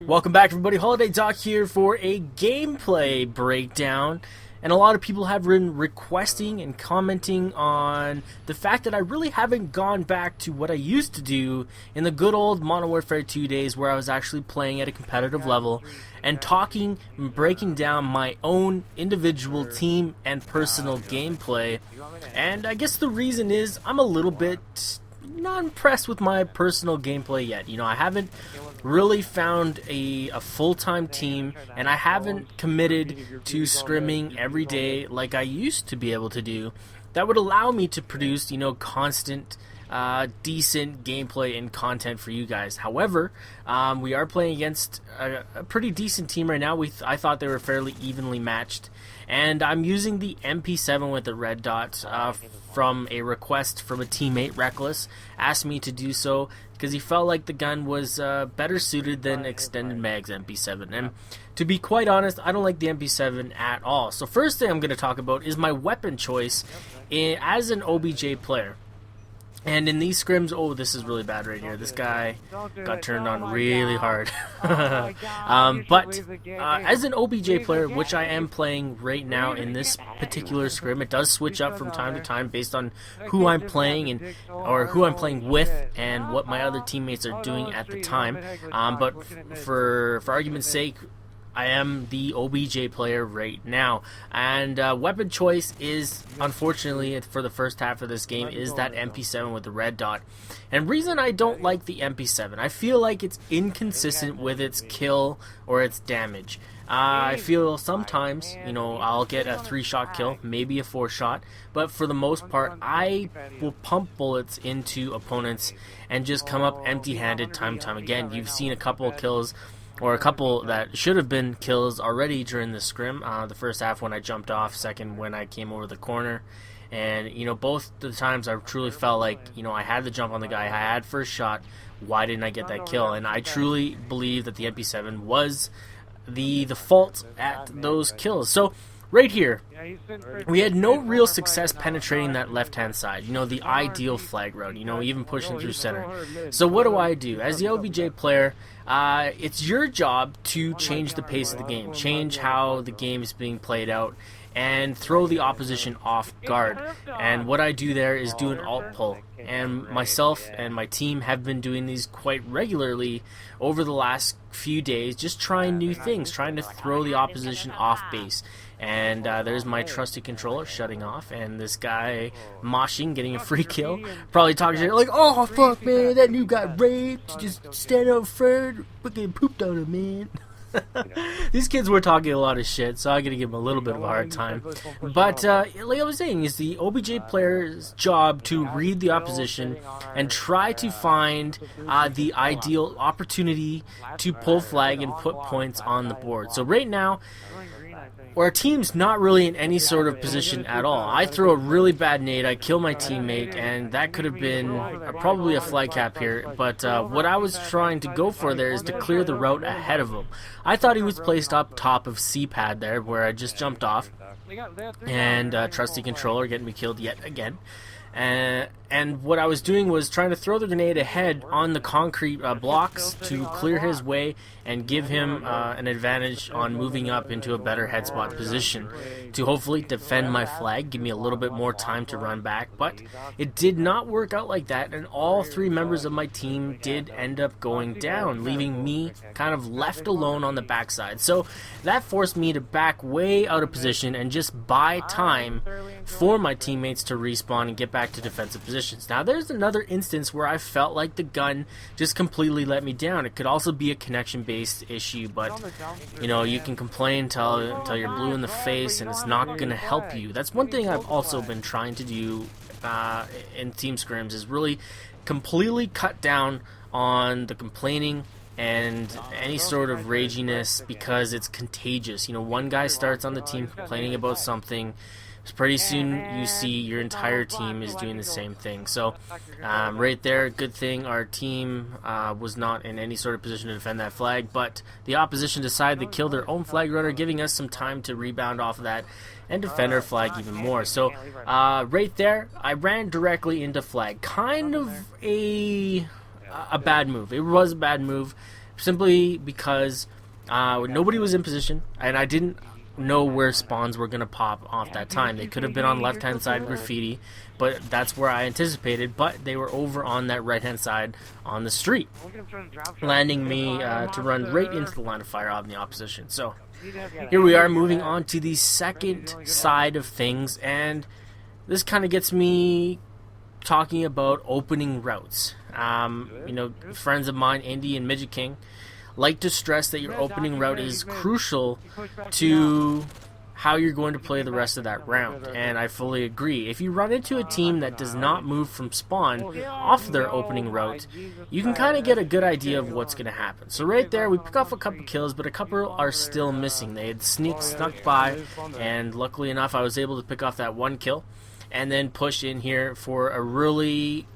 Welcome back, everybody. Holiday Doc here for a gameplay breakdown. And a lot of people have been requesting and commenting on the fact that I really haven't gone back to what I used to do in the good old Modern Warfare 2 days, where I was actually playing at a competitive level and talking and breaking down my own individual team and personal gameplay. And I guess the reason is I'm a little bit not impressed with my personal gameplay yet. I haven't really found a full-time team, and I haven't committed to scrimming every day like I used to be able to do. That would allow me to produce, constant, decent gameplay and content for you guys. However, we are playing against a pretty decent team right now. I thought they were fairly evenly matched, and I'm using the MP7 with the red dot from a request from a teammate. Reckless asked me to do so because he felt like the gun was better suited than extended mags MP7. And to be quite honest, I don't like the MP7 at all. So first thing I'm going to talk about is my weapon choice as an OBJ player. And in these scrims, oh, this is really bad right here. This guy got turned on really hard. But as an OBJ player, which I am playing right now in this particular scrim, it does switch up from time to time based on who I'm playing or who I'm playing with and what my other teammates are doing at the time. But for argument's sake, I am the OBJ player right now, and weapon choice is, unfortunately, for the first half of this game, is that MP7 with the red dot. And reason I don't like the MP7, I feel like it's inconsistent with its kill or its damage. I feel sometimes, I'll get a 3-shot kill, maybe a 4-shot, but for the most part, I will pump bullets into opponents and just come up empty-handed time and time again. You've seen a couple of kills, or a couple that should have been kills already during the scrim. The first half when I jumped off, second when I came over the corner. And, both the times I truly felt like, I had the jump on the guy, I had first shot, why didn't I get that kill? And I truly believe that the MP7 was the fault at those kills. So, right here, we had no real success penetrating that left-hand side, the ideal flag route, even pushing through center. So what do? As the OBJ player, it's your job to change the pace of the game, change how the game is being played out, and throw the opposition off guard. And what I do there is do an alt pull. And myself and my team have been doing these quite regularly over the last few days, just trying new things, trying to throw the opposition off base. And there's my trusty controller shutting off, and this guy moshing, getting a free kill. Probably talking shit like, "Oh fuck, man, that dude got raped. Just stand up front, fucking pooped on him, man." These kids were talking a lot of shit, so I gotta give them a little bit of a hard time. But like I was saying, it's the OBJ player's job to read the opposition and try to find the ideal opportunity to pull flag and put points on the board. So right now, our team's not really in any sort of position at all. I throw a really bad nade, I kill my teammate, and that could have been probably a flag cap here. But what I was trying to go for there is to clear the route ahead of him. I thought he was placed up top of C-pad there, where I just jumped off. And trusty controller getting me killed yet again. And what I was doing was trying to throw the grenade ahead on the concrete blocks to clear his way and give him an advantage on moving up into a better head spot position to hopefully defend my flag, give me a little bit more time to run back. But it did not work out like that, and all 3 members of my team did end up going down, leaving me kind of left alone on the backside. So that forced me to back way out of position and just buy time for my teammates to respawn and get back to defensive positions. Now there's another instance where I felt like the gun just completely let me down. It could also be a connection based issue, but you can complain till you're blue in the face, and it's not going to help you. That's one thing I've also been trying to do in team scrims, is really completely cut down on the complaining and any sort of raginess, because it's contagious. One guy starts on the team complaining about something, pretty soon you see your entire team is doing the same thing. So right there, good thing our team was not in any sort of position to defend that flag, but the opposition decided to kill their own flag runner, giving us some time to rebound off of that and defend our flag even more. So right there, I ran directly into flag. Kind of a bad move. It was a bad move. simply because nobody was in position, and I didn't know where spawns were going to pop off that time. They could have been on left-hand side graffiti, but that's where I anticipated, but they were over on that right-hand side on the street, landing me to run right into the line of fire on the opposition. So here we are moving on to the second side of things, and this kind of gets me talking about opening routes. Friends of mine, Indy and Midget King, like to stress that your opening route is crucial to how you're going to play the rest of that round, and I fully agree. If you run into a team that does not move from spawn off their opening route, you can kind of get a good idea of what's going to happen. So right there, we pick off a couple kills, but a couple are still missing. They had snuck by, and luckily enough, I was able to pick off that one kill, and then push in here for a really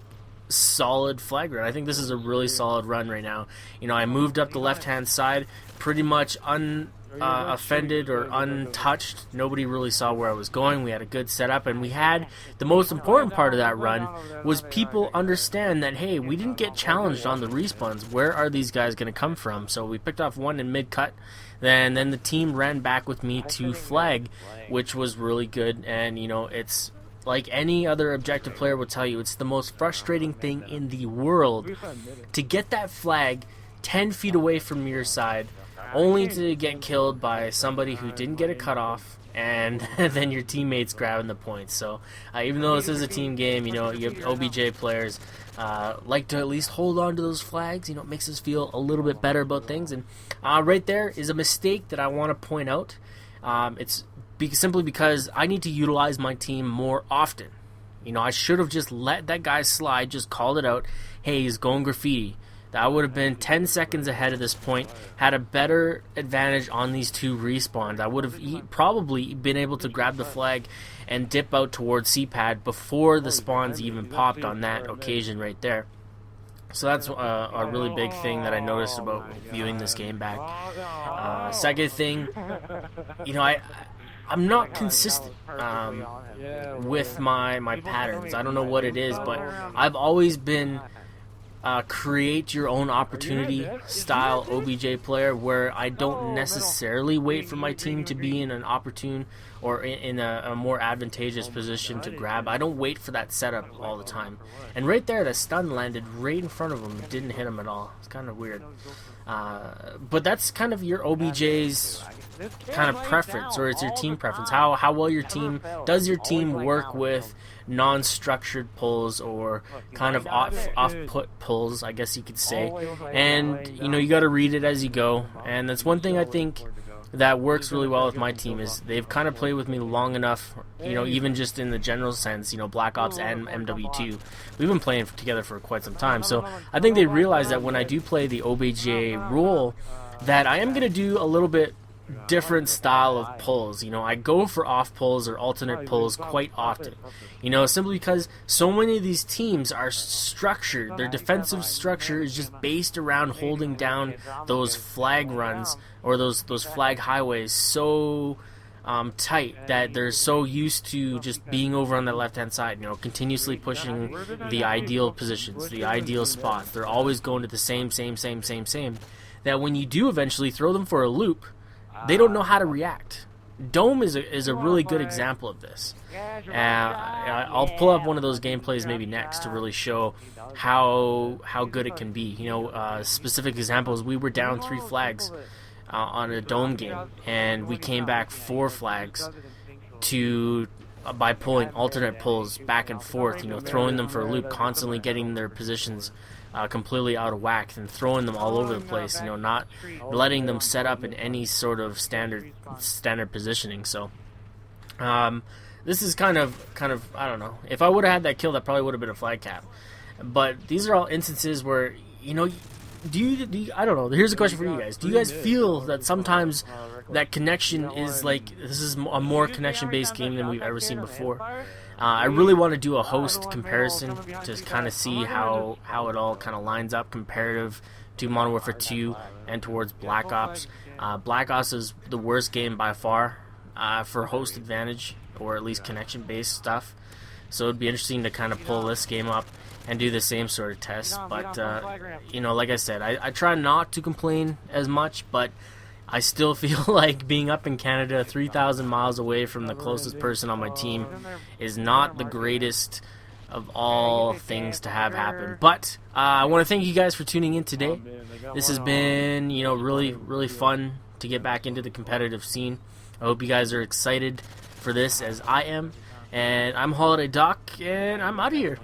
solid flag run. I think this is a really solid run right now. I moved up the left-hand side pretty much unoffended or untouched. Nobody really saw where I was going. We had a good setup, and we had the most important part of that run was people understand that, hey, we didn't get challenged on the respawns. Where are these guys going to come from? So we picked off one in mid-cut. Then the team ran back with me to flag, which was really good. And, it's like any other objective player will tell you, it's the most frustrating thing in the world to get that flag 10 feet away from your side, only to get killed by somebody who didn't get a cutoff, and then your teammates grabbing the points. So even though this is a team game, you have OBJ players like to at least hold on to those flags. It makes us feel a little bit better about things. And right there is a mistake that I want to point out. It's simply because I need to utilize my team more often. I should have just let that guy slide, just called it out. Hey, he's going graffiti. That would have been 10 seconds ahead of this point, had a better advantage on these two respawns. I would have probably been able to grab the flag and dip out towards C-pad before the spawns even popped on that occasion right there. So that's a really big thing that I noticed about viewing this game back. Second thing, I'm not consistent with my patterns. I don't know what it is, but I've always been create your own opportunity style OBJ player, where I don't necessarily wait for my team to be in an opportune or in a more advantageous position to grab. I don't wait for that setup all the time. And right there, the stun landed right in front of him. It didn't hit him at all. It's kind of weird. But that's kind of your OBJ's kind of preference, or it's your team preference. How well your team does your team work with non-structured pulls, or kind of off-put pulls, I guess you could say. And you got to read it as you go. And that's one thing I think that works really well with my team, is they've kind of played with me long enough, even just in the general sense, Black Ops and MW2. We've been playing together for quite some time, so I think they realize that when I do play the OBJ role, that I am going to do a little bit different style of pulls. I go for off pulls or alternate pulls quite often. Simply because so many of these teams are structured. Their defensive structure is just based around holding down those flag runs or those flag highways so tight that they're so used to just being over on the left-hand side, continuously pushing the ideal positions, the ideal spots. They're always going to the same, that when you do eventually throw them for a loop, they don't know how to react. Dome is a really good example of this. I'll pull up one of those gameplays maybe next to really show how good it can be. Specific examples, we were down 3 flags on a Dome game, and we came back 4 flags by pulling alternate pulls back and forth, throwing them for a loop, constantly getting their positions completely out of whack and throwing them all over the place, not letting them set up in any sort of standard positioning. So this is kind of I don't know. If I would have had that kill, that probably would have been a flag cap. But these are all instances where do you I don't know. Here's a question for you guys. Do you guys feel that sometimes that connection is like, this is a more connection-based game than we've ever seen before? I really want to do a host comparison to kind of see how it all kind of lines up comparative to Modern Warfare 2 and towards Black Ops. Black Ops is the worst game by far for host advantage, or at least connection-based stuff. so it'd be interesting to kind of pull this game up and do the same sort of test. But you know, like I said, I try not to complain as much, but I still feel like being up in Canada, 3,000 miles away from the closest person on my team, is not the greatest of all things to have happen. But I want to thank you guys for tuning in today. This has been, you know, really fun to get back into the competitive scene. I hope you guys are excited for this as I am. And I'm Holiday Doc, and I'm out of here.